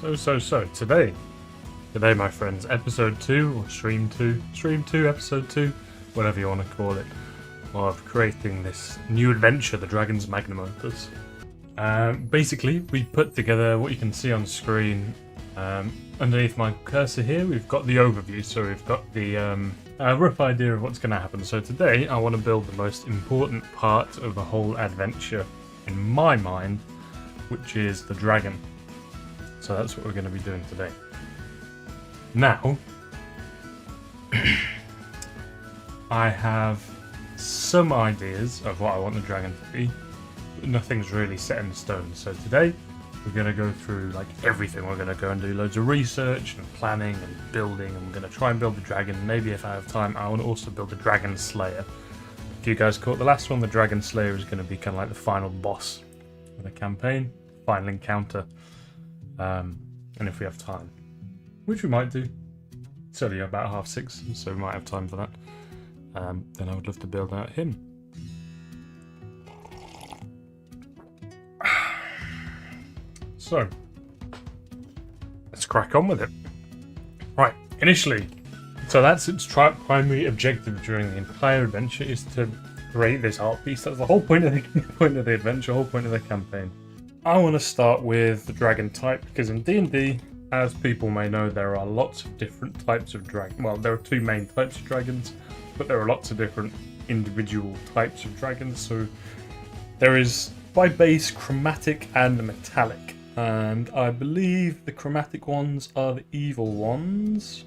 Today, my friends, episode 2, or stream 2, episode 2, whatever you want to call it, of creating this new adventure, the Dragon's Magnum Opus. Basically, we put together what you can see on screen. Underneath my cursor here, we've got the overview, so we've got the rough idea of what's going to happen. So today, I want to build the most important part of the whole adventure, in my mind, which is the dragon. So that's what we're going to be doing today. Now, I have some ideas of what I want the dragon to be, but nothing's really set in stone. So today, we're going to go through like everything. We're going to go and do loads of research and planning and building, and we're going to try and build the dragon. Maybe if I have time, I want to also build the Dragon Slayer. If you guys caught the last one, the Dragon Slayer is going to be kind of like the final boss of the campaign, final encounter. And if we have time, which we might do, it's only about 6:30, so we might have time for that, then I would love to build out him. So, let's crack on with it. Right, initially, so that's its primary objective during the entire adventure, is to create this art piece. That's the whole point of the adventure, whole point of the campaign. I want to start with the dragon type, because in D&D, as people may know, there are lots of different types of dragon. Well, there are two main types of dragons, but there are lots of different individual types of dragons. So there is, by base, chromatic and metallic. And I believe the chromatic ones are the evil ones.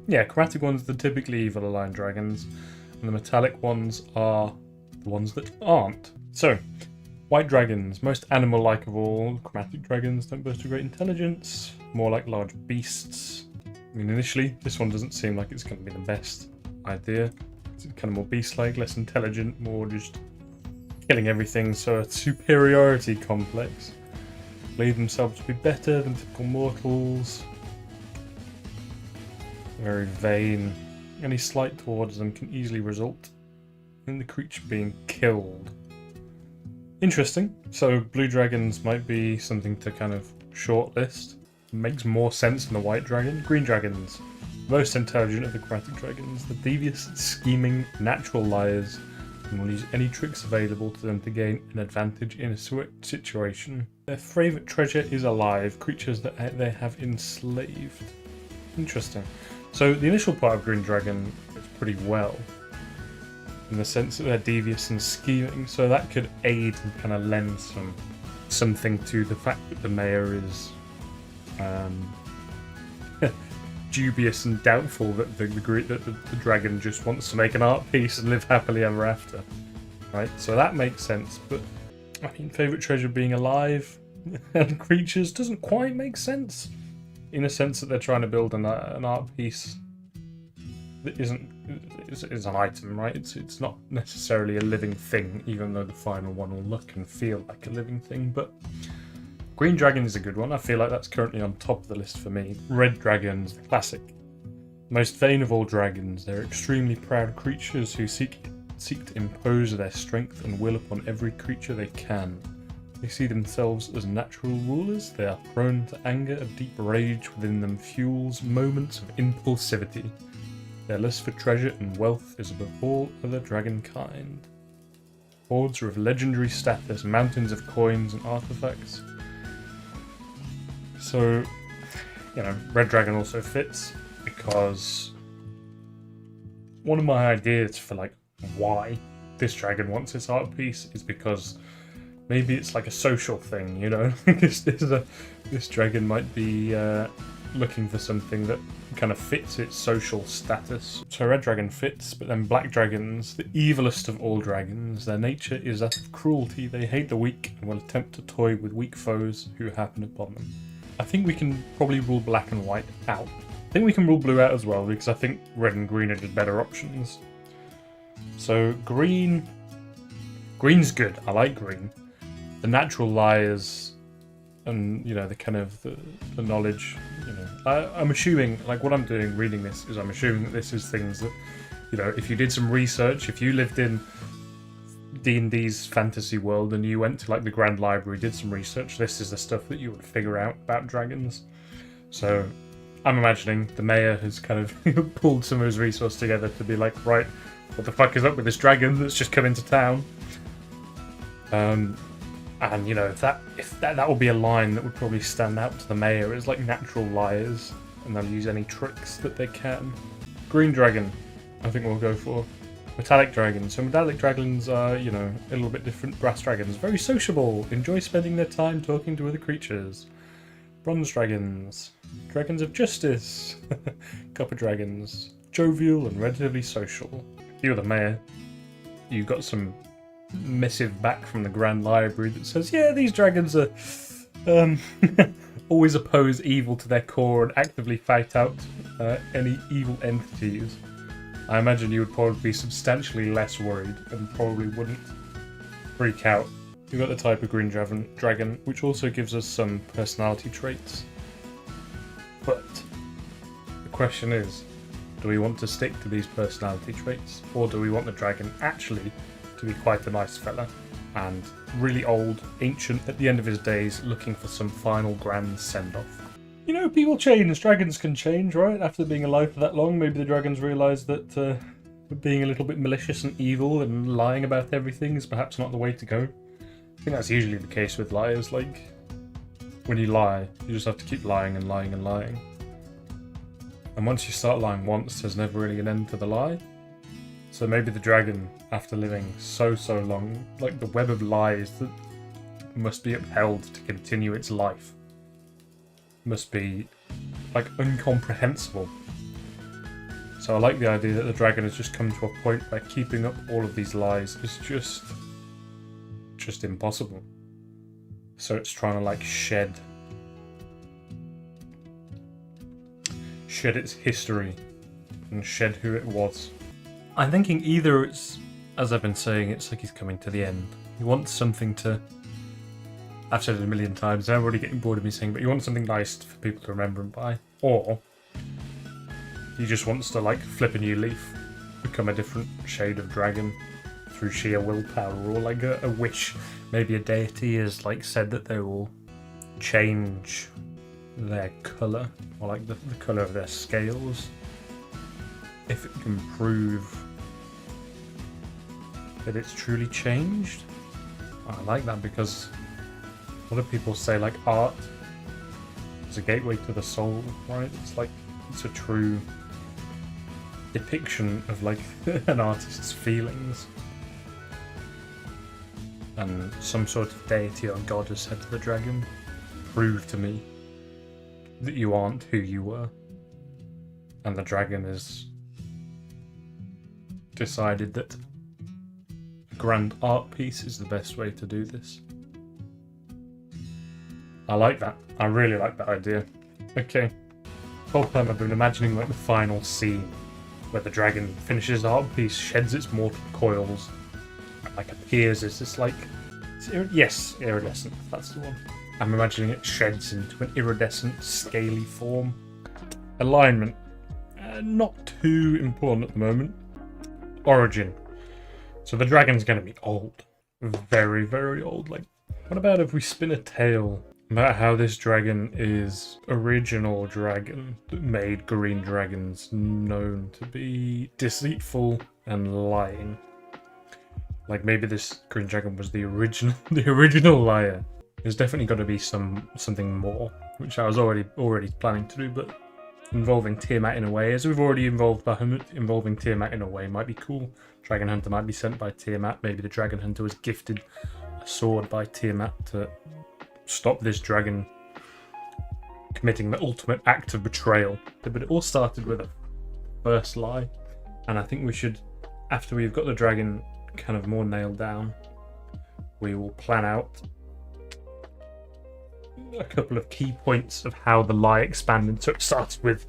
Yeah, chromatic ones are the typically evil aligned dragons, and the metallic ones are the ones that aren't. So, white dragons, most animal-like of all. Chromatic dragons don't boast of great intelligence, more like large beasts. I mean, initially, this one doesn't seem like it's going to be the best idea. It's kind of more beast-like, less intelligent, more just killing everything, so a superiority complex. Believe themselves to be better than typical mortals. Very vain. Any slight towards them can easily result in the creature being killed. Interesting. So blue dragons might be something to kind of shortlist. Makes more sense than the white dragon. Green dragons, most intelligent of the chromatic dragons, the devious, scheming, natural liars, and will use any tricks available to them to gain an advantage in a situation. Their favourite treasure is alive, creatures that they have enslaved. Interesting. So the initial part of green dragon is pretty well, in the sense that they're devious and scheming, so that could aid and kind of lend something to the fact that the mayor is dubious and doubtful that the dragon just wants to make an art piece and live happily ever after. Right, so that makes sense, but I mean, favourite treasure being alive and creatures doesn't quite make sense, in a sense that they're trying to build an art piece that is an item, right? It's not necessarily a living thing, even though the final one will look and feel like a living thing. But green dragon is a good one. I feel like that's currently on top of the list for me. Red dragons, the classic. Most vain of all dragons, they're extremely proud creatures who seek to impose their strength and will upon every creature they can. They see themselves as natural rulers. They are prone to anger. A deep rage within them fuels moments of impulsivity. Their lust for treasure and wealth is above all other dragon kind. Hoards are of legendary status, mountains of coins and artifacts. So, you know, red dragon also fits, because one of my ideas for like why this dragon wants this art piece is because maybe it's like a social thing, you know. This dragon might be looking for something that kind of fits its social status. So red dragon fits, but then black dragons, the evilest of all dragons, their nature is that of cruelty. They hate the weak and will attempt to toy with weak foes who happen upon them. I think we can probably rule black and white out. I think we can rule blue out as well, because I think red and green are just better options. So green's good. I like green. The natural liars and, you know, the kind of the knowledge, you know, I'm assuming, like, what I'm doing reading this is I'm assuming that this is things that, you know, if you did some research, if you lived in D&D's fantasy world and you went to like the Grand Library, did some research, this is the stuff that you would figure out about dragons. So I'm imagining the mayor has kind of pulled some of his resources together to be like, right, what the fuck is up with this dragon that's just come into town? And you know, if that will be a line that would probably stand out to the mayor as like natural liars, and they'll use any tricks that they can. Green dragon, I think we'll go for. Metallic dragons. So metallic dragons are, you know, a little bit different. Brass dragons, very sociable, enjoy spending their time talking to other creatures. Bronze dragons, dragons of justice. Copper dragons, jovial and relatively social. If you're the mayor, you got some missive back from the Grand Library that says, yeah, these dragons are always oppose evil to their core and actively fight out any evil entities. I imagine you would probably be substantially less worried and probably wouldn't freak out. You've got the type of green dragon, which also gives us some personality traits. But the question is, do we want to stick to these personality traits, or do we want the dragon actually to be quite a nice fella and really old, ancient at the end of his days, looking for some final grand send-off? You know, people change. Dragons can change, right? After being alive for that long, maybe the dragons realise that being a little bit malicious and evil and lying about everything is perhaps not the way to go. I think that's usually the case with liars. Like, when you lie, you just have to keep lying and lying and lying. And once you start lying once, there's never really an end to the lie. So maybe the dragon, after living so long, like the web of lies that must be upheld to continue its life, must be like incomprehensible. So I like the idea that the dragon has just come to a point where keeping up all of these lies is just impossible. So it's trying to like shed its history and shed who it was. I'm thinking either it's, as I've been saying, it's like he's coming to the end. He wants something to, I've said it a million times, I'm already getting bored of me saying, but you want something nice for people to remember him by. Or he just wants to like flip a new leaf, become a different shade of dragon through sheer willpower, or like a wish. Maybe a deity has like said that they will change their colour, or like the colour of their scales, if it can prove that it's truly changed. I like that, because a lot of people say like art is a gateway to the soul, right? It's like, it's a true depiction of like an artist's feelings. And some sort of deity or god has said to the dragon, prove to me that you aren't who you were. And the dragon has decided that a grand art piece is the best way to do this. I like that. I really like that idea. Okay. The whole time I've been imagining like the final scene where the dragon finishes the art piece, sheds its mortal coils, and like appears as this like... Yes, iridescent. That's the one. I'm imagining it sheds into an iridescent, scaly form. Alignment. Not too important at the moment. Origin. So the dragon's going to be old. Very, very old. Like, what about if we spin a tale about how this dragon is original dragon that made green dragons known to be deceitful and lying? Like maybe this green dragon was the original liar. There's definitely got to be something more, which I was already planning to do, but involving Tiamat in a way, as we've already involved Bahamut, involving Tiamat in a way might be cool. Dragon Hunter might be sent by Tiamat. Maybe the Dragon Hunter was gifted a sword by Tiamat to stop this dragon committing the ultimate act of betrayal. But it all started with a first lie, and I think we should, after we've got the dragon kind of more nailed down, we will plan out a couple of key points of how the lie expanded. So it started with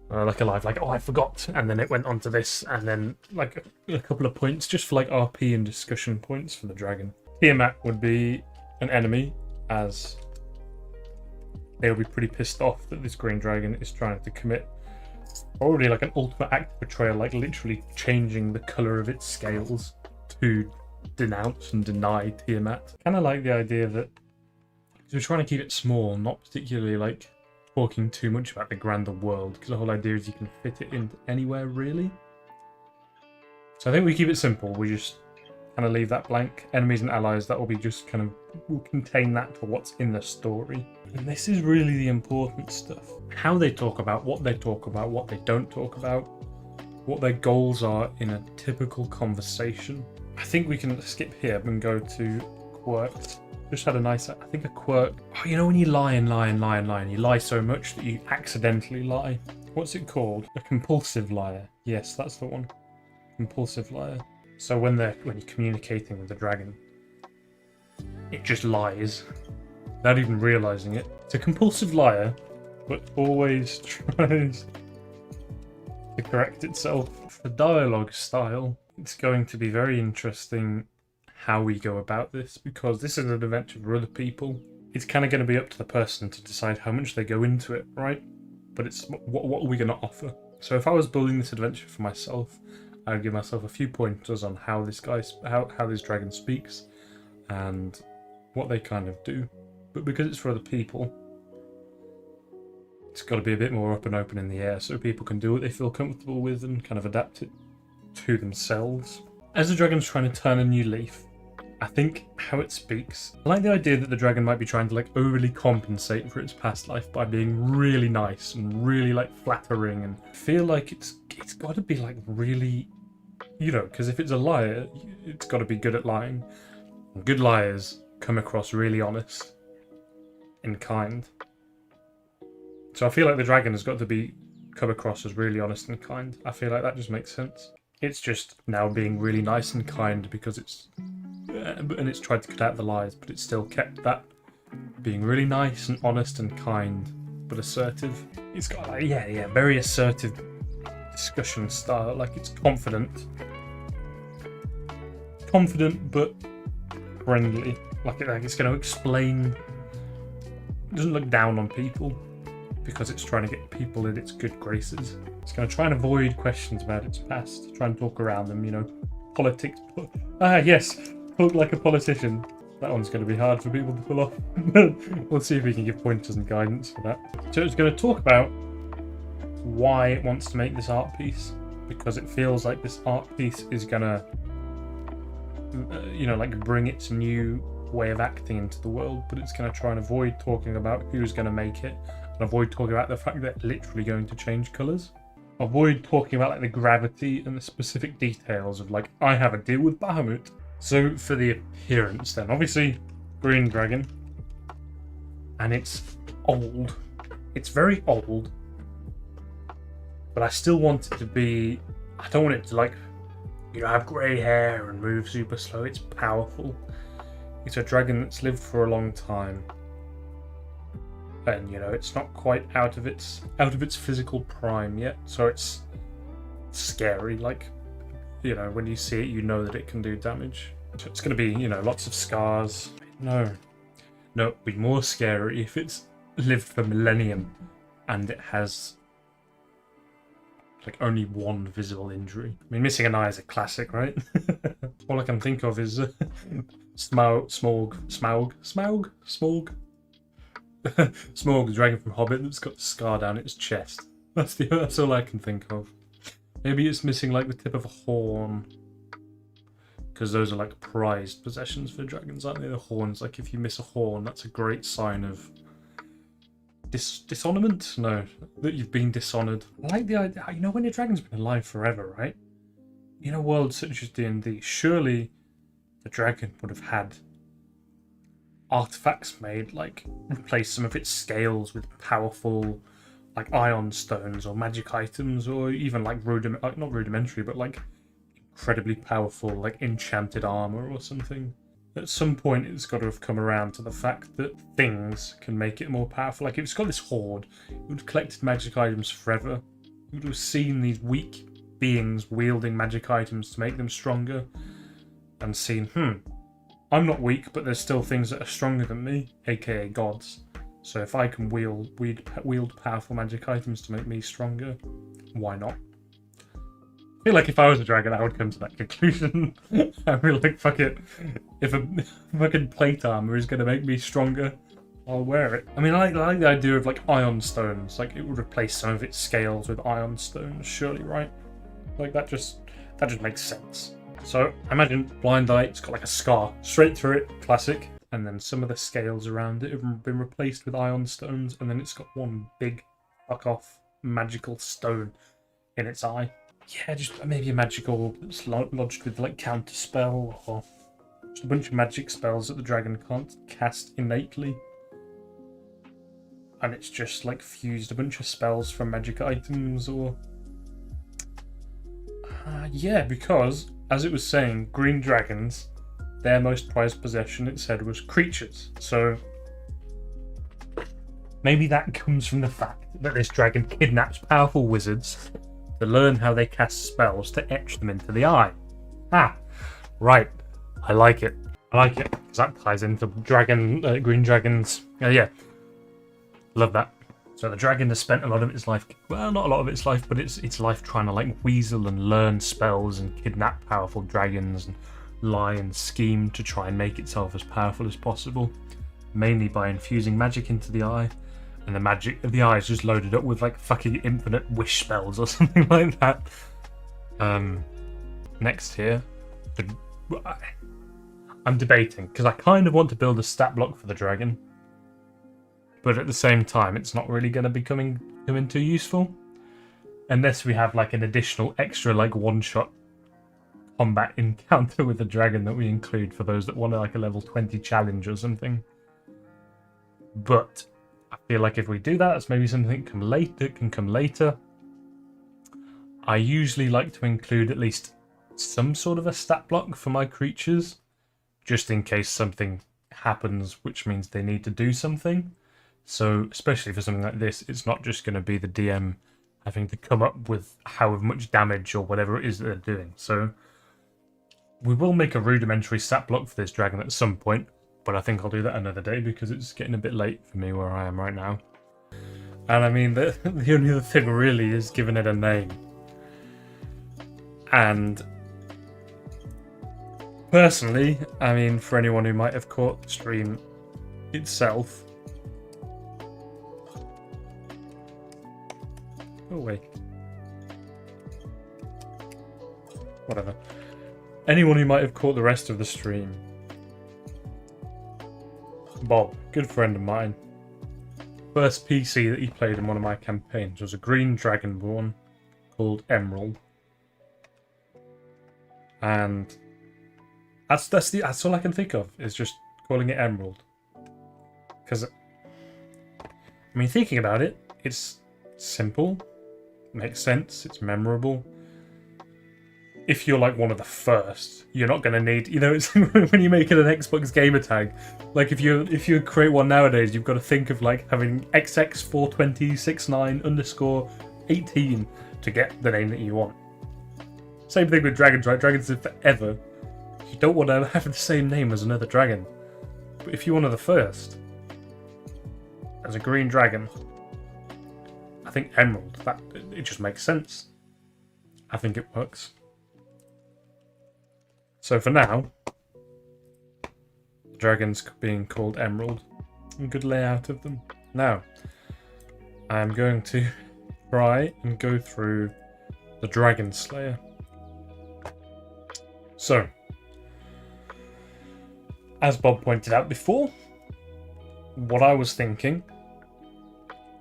like a live, like, oh, I forgot, and then it went on to this, and then like a couple of points just for like RP and discussion points for the dragon. Tiamat would be an enemy, as they'll be pretty pissed off that this green dragon is trying to commit probably like an ultimate act of betrayal, like literally changing the colour of its scales to denounce and deny Tiamat. Kind of like the idea that we're trying to keep it small, not particularly like talking too much about the grander world, because the whole idea is you can fit it into anywhere really. So I think we keep it simple. We just kind of leave that blank. Enemies and allies, that will be just kind of, will contain that for what's in the story. And this is really the important stuff. How they talk about, what they don't talk about, what their goals are in a typical conversation. I think we can skip here and go to quirks. Just had a nice, I think a quirk. Oh, you know when you lie and lie and lie and lie and you lie so much that you accidentally lie? What's it called? A compulsive liar. Yes, that's the one. Compulsive liar. So when you're communicating with the dragon, it just lies without even realizing it. It's a compulsive liar, but always tries to correct itself. The dialogue style, it's going to be very interesting how we go about this, because this is an adventure for other people. It's kind of going to be up to the person to decide how much they go into it, right? But it's what are we going to offer? So if I was building this adventure for myself, I would give myself a few pointers on how this dragon speaks and what they kind of do. But because it's for other people, it's got to be a bit more up and open in the air so people can do what they feel comfortable with and kind of adapt it to themselves. As the dragon's trying to turn a new leaf, I think how it speaks, I like the idea that the dragon might be trying to like overly compensate for its past life by being really nice and really like flattering, and I feel like it's got to be like really, you know, because if it's a liar, it's got to be good at lying. Good liars come across really honest and kind. So I feel like the dragon has got to come across as really honest and kind. I feel like that just makes sense. It's just now being really nice and kind because it's tried to cut out the lies, but it's still kept that being really nice and honest and kind, but assertive. It's got like, yeah, very assertive discussion style. Like it's confident but friendly. Like it's going to explain. It doesn't look down on people because it's trying to get people in its good graces. It's going to try and avoid questions about its past, try and talk around them, you know. Politics. Yes, talk like a politician. That one's going to be hard for people to pull off. We'll see if we can give pointers and guidance for that. So it's going to talk about why it wants to make this art piece, because it feels like this art piece is going to, like bring its new way of acting into the world, but it's going to try and avoid talking about who's going to make it, and avoid talking about the fact that it's literally going to change colours. Avoid talking about like the gravity and the specific details of like, I have a deal with Bahamut. So for the appearance then, obviously green dragon, and it's old. It's very old, but I still want it to be, I don't want it to like, have grey hair and move super slow. It's powerful. It's a dragon that's lived for a long time, and it's not quite out of its physical prime yet, so it's scary. Like, when you see it, you know that it can do damage. So it's going to be, lots of scars. No, it'd be more scary if it's lived for millennium and it has like only one visible injury. I mean, missing an eye is a classic, right? All I can think of is Smaug, the dragon from Hobbit that's got the scar down its chest. That's all I can think of. Maybe it's missing like the tip of a horn, because those are like prized possessions for dragons, aren't they? The horns, like if you miss a horn, that's a great sign of dishonorment? No, that you've been dishonored. I like the idea, when your dragon's been alive forever, right? In a world such as D&D, surely the dragon would have had artifacts made, like replace some of its scales with powerful like ion stones or magic items, or even like not rudimentary, but like incredibly powerful like enchanted armor or something. At some point it's got to have come around to the fact that things can make it more powerful. Like if it's got this hoard, it would have collected magic items forever. It would have seen these weak beings wielding magic items to make them stronger, and seen, I'm not weak, but there's still things that are stronger than me, aka gods. So if I can wield powerful magic items to make me stronger, why not? feel like if I was a dragon, I would come to that conclusion. I'd be like, fuck it. If a fucking plate armor is going to make me stronger, I'll wear it. I mean, I like the idea of like ion stones. Like it would replace some of its scales with ion stones, surely, right? Like that just makes sense. So I imagine Blind Eye, it's got like a scar straight through it, classic. And then some of the scales around it have been replaced with ion stones, and then it's got one big fuck off magical stone in its eye. Yeah, just maybe a magical that's lodged with like counter spell, or just a bunch of magic spells that the dragon can't cast innately. And it's just like fused a bunch of spells from magic items, or yeah, because as it was saying, green dragons, their most prized possession, it said, was creatures. So maybe that comes from the fact that this dragon kidnaps powerful wizards to learn how they cast spells to etch them into the eye. Right. I like it. I like it because that ties into green dragons. Yeah. Love that. So the dragon has spent a lot of its life, well, not a lot of its life, but its life trying to like weasel and learn spells and kidnap powerful dragons and lie and scheme to try and make itself as powerful as possible, mainly by infusing magic into the eye, and the magic of the eye is just loaded up with like fucking infinite wish spells or something like that. Next here, I'm debating because I kind of want to build a stat block for the dragon, but at the same time it's not really going to be coming too useful unless we have like an additional extra like one-shot combat encounter with the dragon that we include for those that want like a level 20 challenge or something. But I feel like if we do that, it's maybe something that can come later. I usually like to include at least some sort of a stat block for my creatures, just in case something happens which means they need to do something. So especially for something like this, it's not just going to be the DM having to come up with how much damage or whatever it is that they're doing. So we will make a rudimentary stat block for this dragon at some point, but I think I'll do that another day because it's getting a bit late for me where I am right now. And I mean, the only other thing really is giving it a name. And personally, I mean, for anyone who might have caught the stream itself... Oh, wait. Whatever. Anyone who might have caught the rest of the stream. Bob, good friend of mine. First PC that he played in one of my campaigns was a green dragonborn called Emerald. And that's all I can think of, is just calling it Emerald. Because, I mean, thinking about it, it's simple, makes sense, it's memorable. If you're like one of the first, you're not going to need, you know, it's when you make it an Xbox gamer tag, like if you create one nowadays, you've got to think of like having XX42069_18 to get the name that you want. Same thing with dragons, right? Dragons live forever. You don't want to have the same name as another dragon. But if you're one of the first, as a green dragon, I think Emerald, it just makes sense. I think it works. So for now, the dragons being called Emerald, and good layout of them. Now, I'm going to try and go through the Dragon Slayer. So, as Bob pointed out before, what I was thinking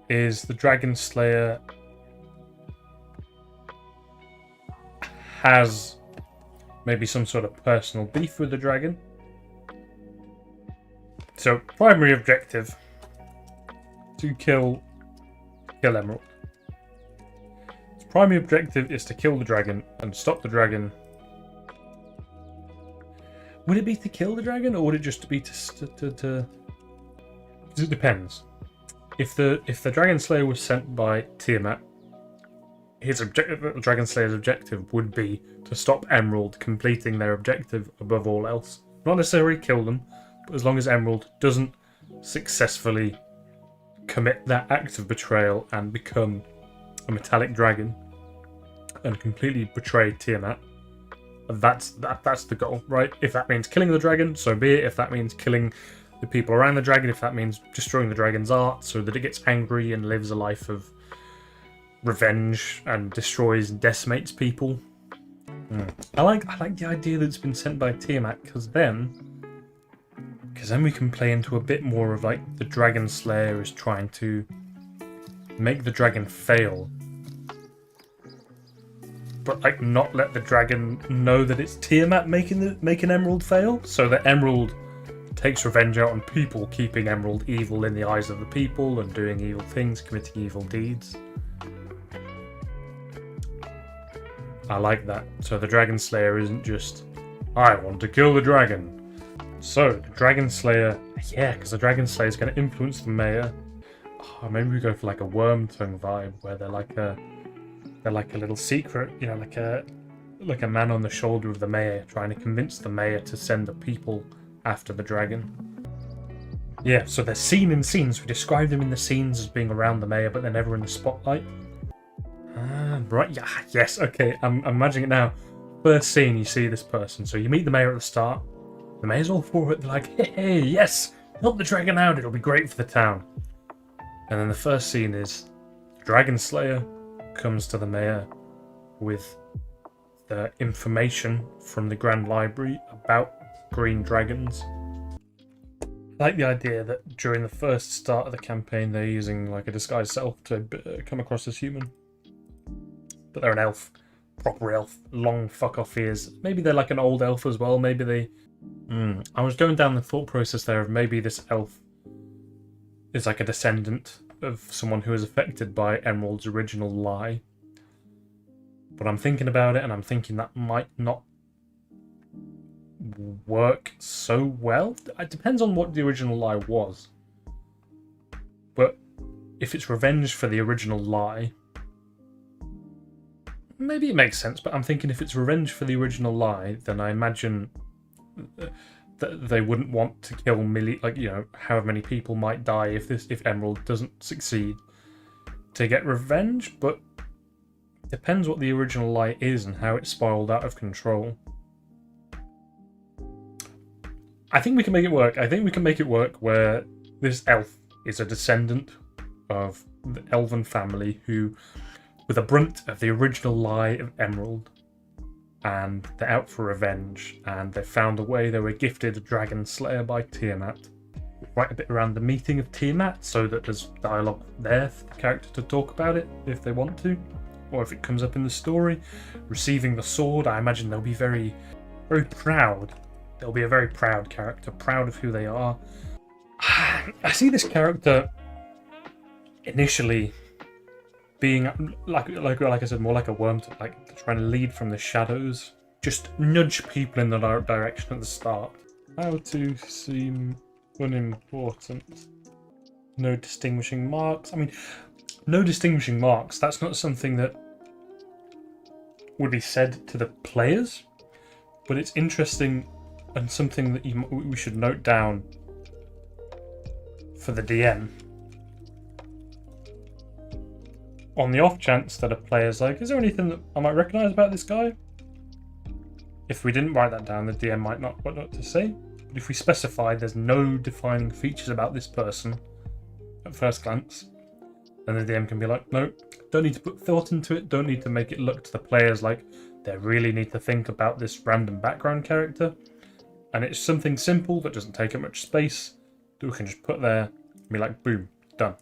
is the Dragon Slayer has maybe some sort of personal beef with the dragon. So, primary objective, to kill Emerald. Its primary objective is to kill the dragon and stop the dragon. Would it be to kill the dragon, or would it just be to... Because it depends. If the Dragon Slayer was sent by Tiamat, the Dragon Slayer's objective would be to stop Emerald completing their objective above all else. Not necessarily kill them, but as long as Emerald doesn't successfully commit that act of betrayal and become a metallic dragon, and completely betray Tiamat. That's the goal, right? If that means killing the dragon, so be it. If that means killing the people around the dragon, if that means destroying the dragon's art so that it gets angry and lives a life of revenge and destroys and decimates people. I like the idea that it's been sent by Tiamat, because then we can play into a bit more of like the Dragon Slayer is trying to make the dragon fail, but like not let the dragon know that it's Tiamat making Emerald fail, so that Emerald takes revenge out on people, keeping Emerald evil in the eyes of the people and doing evil things, committing evil deeds. I like that. So the Dragon Slayer isn't just, I want to kill the dragon. So the Dragon Slayer, yeah, because the Dragon Slayer is going to influence the mayor. Oh, maybe we go for like a Worm Tongue vibe, where they're like a little secret, you know, like a man on the shoulder of the mayor, trying to convince the mayor to send the people after the dragon. Yeah, so they're seen in scenes. We describe them in the scenes as being around the mayor, but they're never in the spotlight. Right, yeah, yes, okay, I'm imagining it now. First scene, you see this person. So you meet the mayor at the start. The mayor's all for it. They're like, hey, yes, help the dragon out. It'll be great for the town. And then the first scene is Dragon Slayer comes to the mayor with the information from the Grand Library about green dragons. I like the idea that during the first start of the campaign, they're using like a disguised self to come across as human. But they're an elf. Proper elf. Long fuck off ears. Maybe they're like an old elf as well. Maybe they... I was going down the thought process there of maybe this elf is like a descendant of someone who was affected by Emerald's original lie. But I'm thinking about it and I'm thinking that might not work so well. It depends on what the original lie was. But if it's revenge for the original lie, maybe it makes sense. But I'm thinking if it's revenge for the original lie, then I imagine that they wouldn't want to kill however many people might die if Emerald doesn't succeed to get revenge. But it depends what the original lie is and how it spiraled out of control. I think we can make it work. I think we can make it work where this elf is a descendant of the elven family who were the brunt of the original lie of Emerald, and they're out for revenge, and they found a way. They were gifted a Dragon Slayer by Tiamat. Write a bit around the meeting of Tiamat so that there's dialogue there for the character to talk about it if they want to, or if it comes up in the story. Receiving the sword, I imagine they'll be very, very proud. They'll be a very proud character, proud of who they are. I see this character initially being like I said, more like a worm, like trying to lead from the shadows, just nudge people in the direction at the start. How to seem unimportant. No distinguishing marks. I mean, no distinguishing marks. That's not something that would be said to the players, but it's interesting and something that we should note down for the DM. On the off chance that a player's like, is there anything that I might recognise about this guy? If we didn't write that down, the DM might not know what to say. But if we specify there's no defining features about this person at first glance, then the DM can be like, no, don't need to put thought into it, don't need to make it look to the players like they really need to think about this random background character. And it's something simple that doesn't take up much space that we can just put there and be like, boom, done.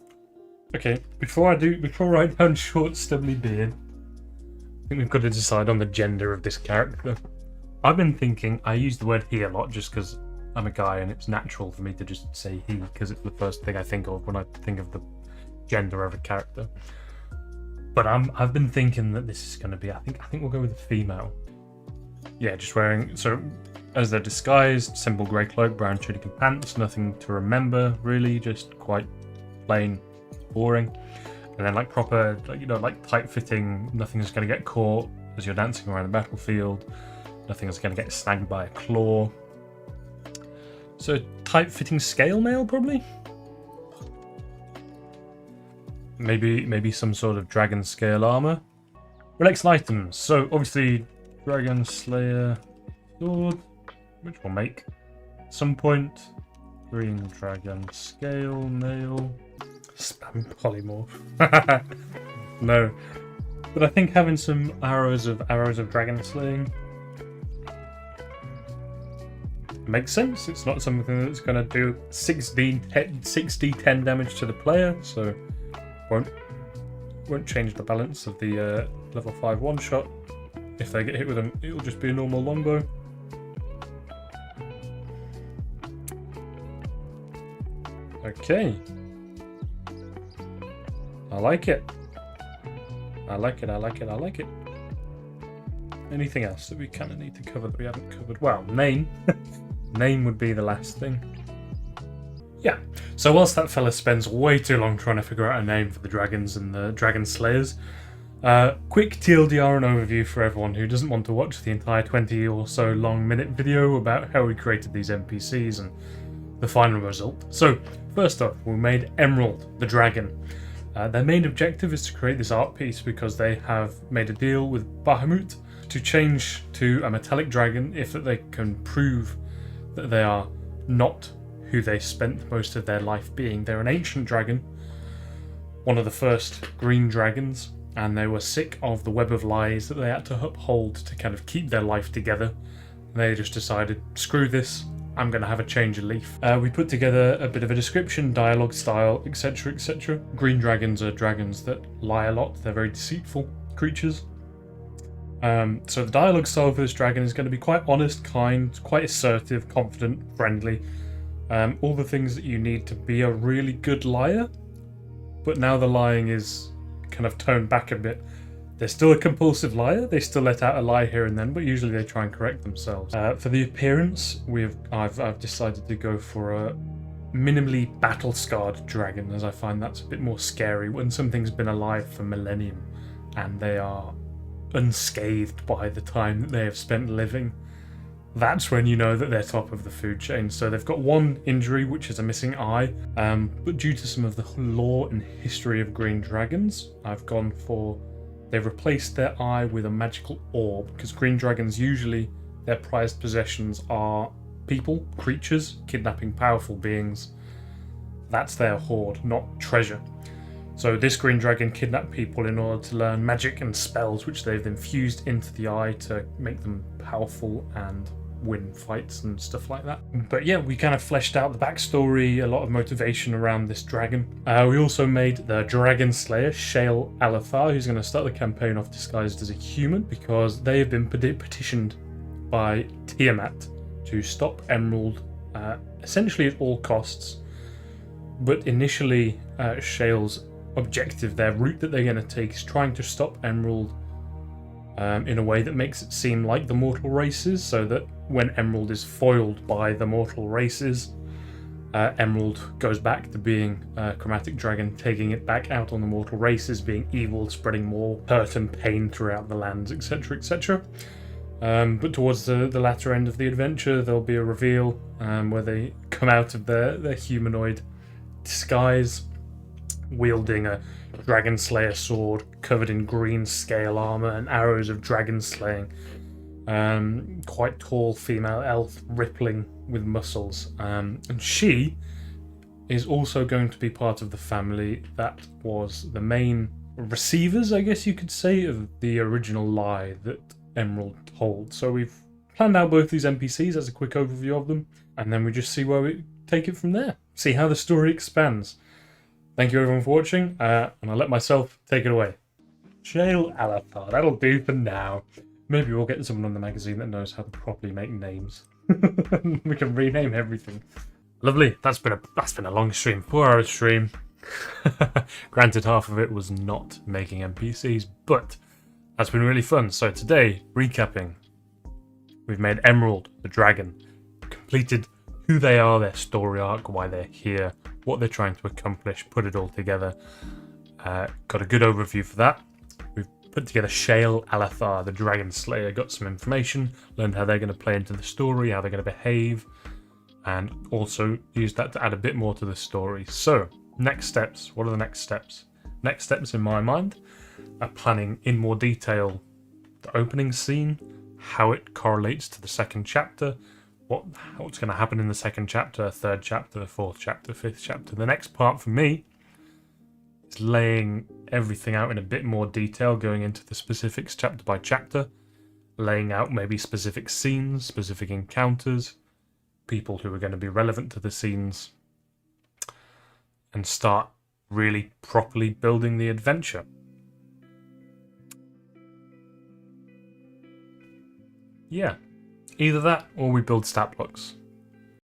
Okay, before I write down short, stubbly beard, I think we've got to decide on the gender of this character. I've been thinking, I use the word he a lot just because I'm a guy and it's natural for me to just say he, because it's the first thing I think of when I think of the gender of a character. But I've been thinking that this is going to be, I think we'll go with a female. Yeah, just wearing, so as they're disguised, simple grey cloak, brown tunic and pants, nothing to remember really, just quite plain, boring. And then like proper, like tight-fitting, nothing's going to get caught as you're dancing around the battlefield, nothing's going to get snagged by a claw. So tight-fitting scale mail probably? Maybe some sort of dragon scale armor. Relaxed items. So obviously, Dragon Slayer sword, which we'll make at some point. Green Dragon scale nail. Spam polymorph. No, but I think having some arrows of dragon slaying makes sense. It's not something that's going to do 6d10 damage to the player, so won't change the balance of the level 5 one shot. If they get hit with them, it'll just be a normal longbow. Okay, I like it. I like it. Anything else that we kind of need to cover that we haven't covered? Well, name. Name would be the last thing. Yeah, so whilst that fella spends way too long trying to figure out a name for the dragons and the dragon slayers, quick TLDR and overview for everyone who doesn't want to watch the entire 20 or so long minute video about how we created these NPCs and the final result. So, first off, we made Emerald, the dragon. Their main objective is to create this art piece because they have made a deal with Bahamut to change to a metallic dragon if they can prove that they are not who they spent most of their life being. They're an ancient dragon, one of the first green dragons, and they were sick of the web of lies that they had to uphold to kind of keep their life together. They just decided, screw this, I'm going to have a change of leaf. We put together a bit of a description, dialogue style, etc, etc. Green dragons are dragons that lie a lot. They're very deceitful creatures. So the dialogue style for this dragon is going to be quite honest, kind, quite assertive, confident, friendly. All the things that you need to be a really good liar. But now the lying is kind of toned back a bit. They're still a compulsive liar. They still let out a lie here and then, but usually they try and correct themselves. For the appearance, I've decided to go for a minimally battle-scarred dragon, as I find that's a bit more scary when something's been alive for millennium and they are unscathed by the time that they have spent living. That's when you know that they're top of the food chain. So they've got one injury, which is a missing eye, but due to some of the lore and history of green dragons, I've gone for... They've replaced their eye with a magical orb, because green dragons usually, their prized possessions are people, creatures, kidnapping powerful beings. That's their hoard, not treasure. So this green dragon kidnapped people in order to learn magic and spells, which they've infused into the eye to make them powerful and win fights and stuff like that. But yeah, we kind of fleshed out the backstory, a lot of motivation around this dragon. We also made the Dragon Slayer, Shale Alathar, who's going to start the campaign off disguised as a human, because they have been petitioned by Tiamat to stop Emerald essentially at all costs. But initially, Shale's objective, their route that they're going to take, is trying to stop Emerald in a way that makes it seem like the mortal races, so that when Emerald is foiled by the mortal races, Emerald goes back to being a chromatic dragon, taking it back out on the mortal races, being evil, spreading more hurt and pain throughout the lands, etc, etc. But towards the latter end of the adventure, there'll be a reveal where they come out of their humanoid disguise, wielding a Dragon Slayer sword covered in green scale armor and arrows of dragon slaying. Quite tall female elf, rippling with muscles. And she is also going to be part of the family that was the main receivers, I guess you could say, of the original lie that Emerald told. So we've planned out both these NPCs as a quick overview of them, and then we just see where we take it from there. See how the story expands. Thank you everyone for watching, and I'll let myself take it away. Shale Alathar, that'll do for now. Maybe we'll get someone on the magazine that knows how to properly make names. We can rename everything. Lovely. That's been a long stream, 4-hour stream. Granted, half of it was not making NPCs, but that's been really fun. So today, recapping, we've made Emerald, the dragon, completed who they are, their story arc, why they're here, what they're trying to accomplish, put it all together. Got a good overview for that. We've put together Shale Alathar, the Dragon Slayer, got some information, learned how they're going to play into the story, how they're going to behave, and also used that to add a bit more to the story. So, next steps. What are the next steps? Next steps in my mind planning in more detail the opening scene, how it correlates to the second chapter, what's going to happen in the second chapter, third chapter, fourth chapter, fifth chapter. The next part for me is laying everything out in a bit more detail, going into the specifics chapter by chapter, laying out maybe specific scenes, specific encounters, people who are going to be relevant to the scenes, and start really properly building the adventure. Yeah, either that or we build stat blocks.